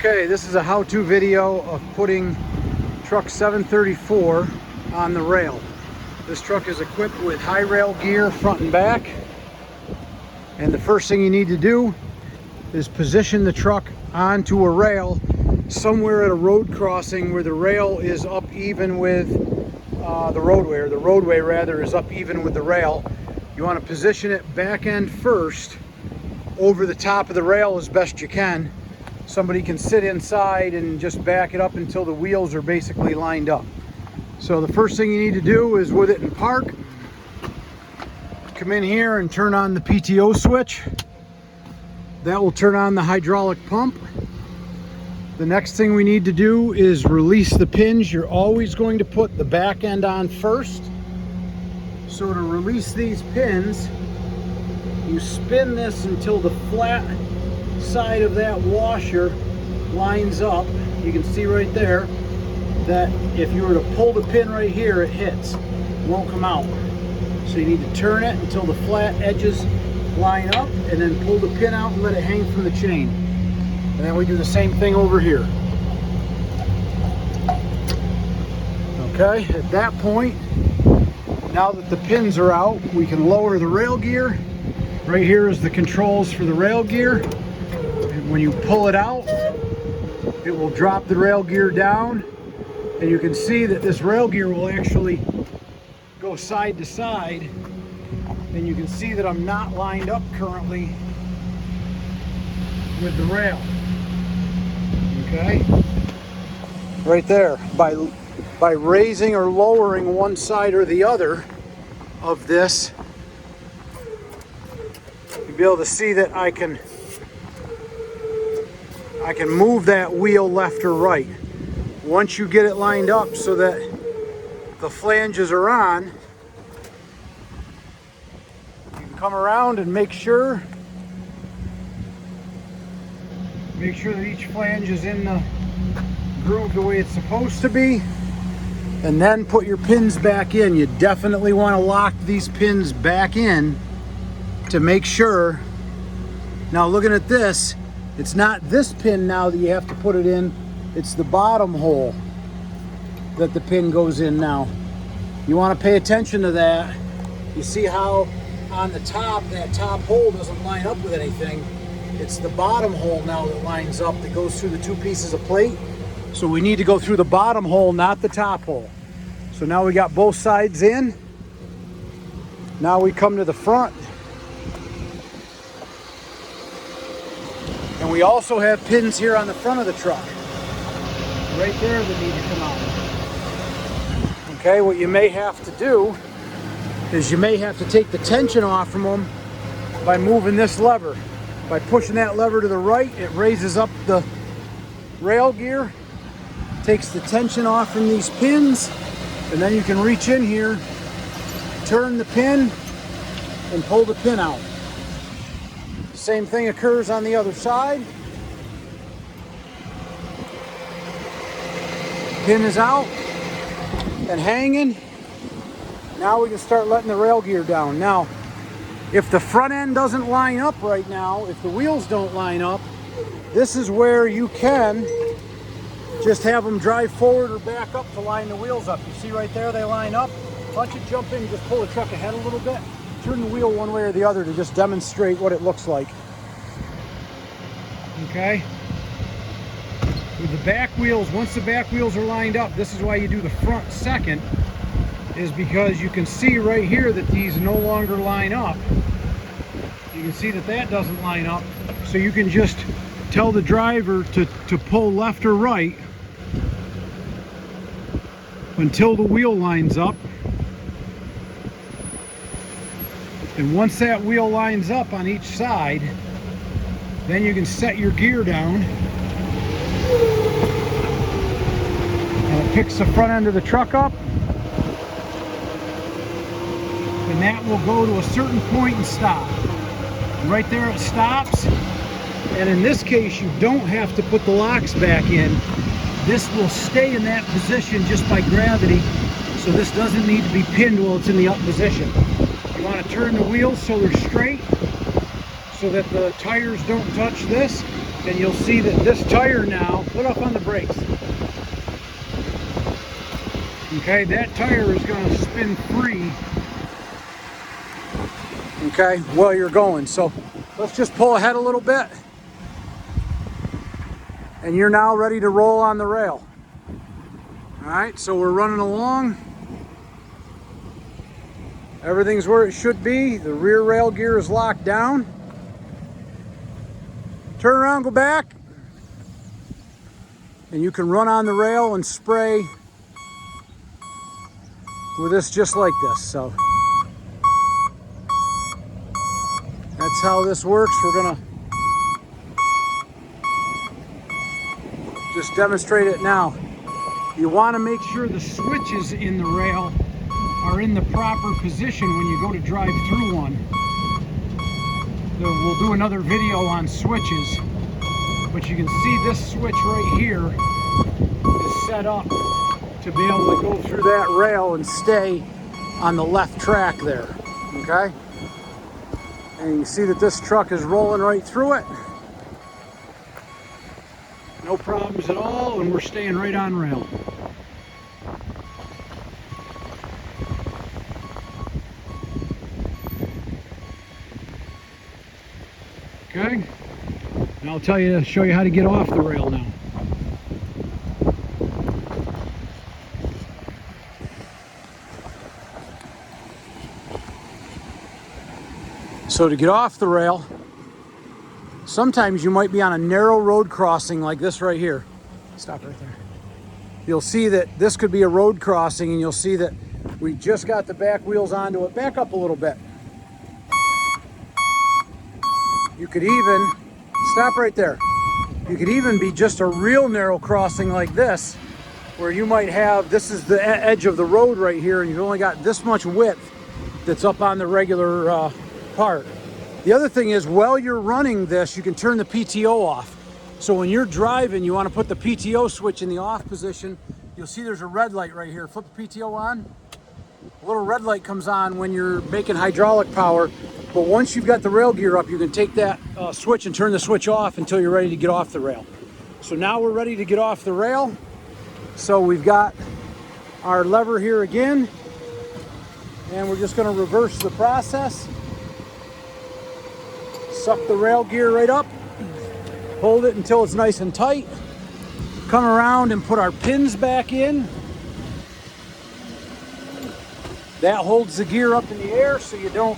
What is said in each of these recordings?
Okay, this is a how-to video of putting truck 734 on the rail. This truck is equipped with HyRail gear front and back. And the first thing you need to do is position the truck onto a rail somewhere at a road crossing where the rail is up even with the roadway, or the roadway rather is up even with the rail. You want to position it back end first over the top of the rail as best you can. Somebody can sit inside and just back it up until the wheels are basically lined up. So the first thing you need to do is, with it in park, come in here and turn on the PTO switch. That will turn on the hydraulic pump. The next thing we need to do is release the pins. You're always going to put the back end on first. So to release these pins, you spin this until the flat side of that washer lines up. You can see right there that if you were to pull the pin right here, it hits, it won't come out. So you need to turn it until the flat edges line up, and then pull the pin out and let it hang from the chain. And then we do the same thing over here. Okay, at that point, now that the pins are out, we can lower the rail gear. Right here is the controls for the rail gear. And when you pull it out, it will drop the rail gear down, and you can see that this rail gear will actually go side to side. And you can see that I'm not lined up currently with the rail. Okay, right there. By raising or lowering one side or the other of this, you'll be able to see that I can move that wheel left or right. Once you get it lined up so that the flanges are on, you can come around and make sure that each flange is in the groove the way it's supposed to be, and then put your pins back in. You definitely want to lock these pins back in to make sure. Now looking at this, it's not this pin now that you have to put it in, it's the bottom hole that the pin goes in now. You want to pay attention to that. You see how on the top, that top hole doesn't line up with anything. It's the bottom hole now that lines up, that goes through the two pieces of plate. So we need to go through the bottom hole, not the top hole. So now we got both sides in. Now we come to the front. And we also have pins here on the front of the truck, right there, that need to come out. Okay, what you may have to do is you may have to take the tension off from them by moving this lever. By pushing that lever to the right, it raises up the rail gear, takes the tension off from these pins, and then you can reach in here, turn the pin, and pull the pin out. Same thing occurs on the other side. Pin is out and hanging. Now we can start letting the rail gear down. Now, if the front end doesn't line up right now, if the wheels don't line up, this is where you can just have them drive forward or back up to line the wheels up. You see right there, they line up. Why don't you jump in and just pull the truck ahead a little bit, turn the wheel one way or the other to just demonstrate what it looks like. Okay? With the back wheels, once the back wheels are lined up, this is why you do the front second, is because you can see right here that these no longer line up. You can see that that doesn't line up. So you can just tell the driver to pull left or right until the wheel lines up. And once that wheel lines up on each side, then you can set your gear down. And it picks the front end of the truck up. And that will go to a certain point and stop. Right there it stops. And in this case, you don't have to put the locks back in. This will stay in that position just by gravity. So this doesn't need to be pinned while it's in the up position. You want to turn the wheels so they're straight, so that the tires don't touch this. And you'll see that this tire now, put up on the brakes. Okay, that tire is going to spin free, okay, while you're going. So let's just pull ahead a little bit. And you're now ready to roll on the rail. All right, so we're running along. Everything's where it should be. The rear rail gear is locked down. Turn around, go back. And you can run on the rail and spray with this just like this. So that's how this works. We're gonna just demonstrate it now. You want to make sure the switches in the rail are in the proper position when you go to drive through one. We'll do another video on switches, but you can see this switch right here is set up to be able to go through that rail and stay on the left track there, okay? And you see that this truck is rolling right through it. No problems at all, and we're staying right on rail. Okay, and I'll show you how to get off the rail now. So to get off the rail, sometimes you might be on a narrow road crossing like this right here. Stop right there. You'll see that this could be a road crossing, and you'll see that we just got the back wheels onto it. Back up a little bit. You could even, stop right there. You could even be just a real narrow crossing like this, where you might have, this is the edge of the road right here, and you've only got this much width that's up on the regular part. The other thing is, while you're running this, you can turn the PTO off. So when you're driving, you want to put the PTO switch in the off position. You'll see there's a red light right here. Flip the PTO on. A little red light comes on when you're making hydraulic power. But once you've got the rail gear up, you can take that switch and turn the switch off until you're ready to get off the rail. So now we're ready to get off the rail. So we've got our lever here again, and we're just going to reverse the process. Suck the rail gear right up, hold it until it's nice and tight, come around and put our pins back in. That holds the gear up in the air so you don't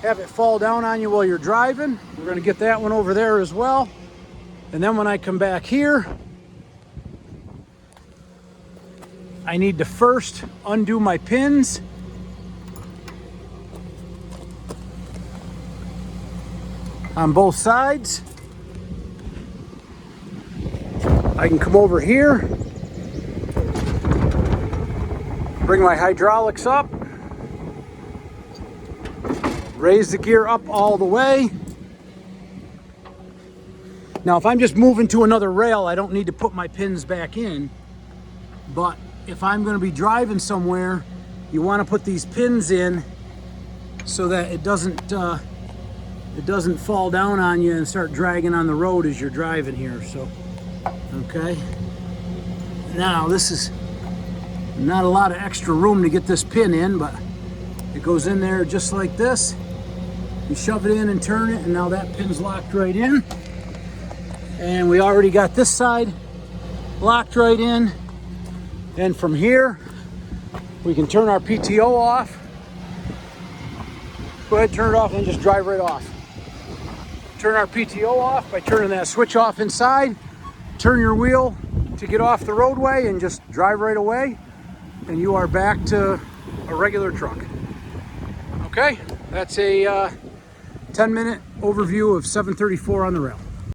have it fall down on you while you're driving. We're going to get that one over there as well. And then when I come back here, I need to first undo my pins. On both sides. I can come over here, bring my hydraulics up, raise the gear up all the way. Now if I'm just moving to another rail, I don't need to put my pins back in, but if I'm going to be driving somewhere, you want to put these pins in so that it doesn't fall down on you and start dragging on the road as you're driving here. So, okay. Now this is not a lot of extra room to get this pin in, but it goes in there just like this. You shove it in and turn it, and now that pin's locked right in. And we already got this side locked right in. And from here, we can turn our PTO off. Go ahead, turn it off, and just drive right off. Turn our PTO off by turning that switch off inside. Turn your wheel to get off the roadway and just drive right away. And you are back to a regular truck. Okay, that's a 10-minute overview of 734 on the rail.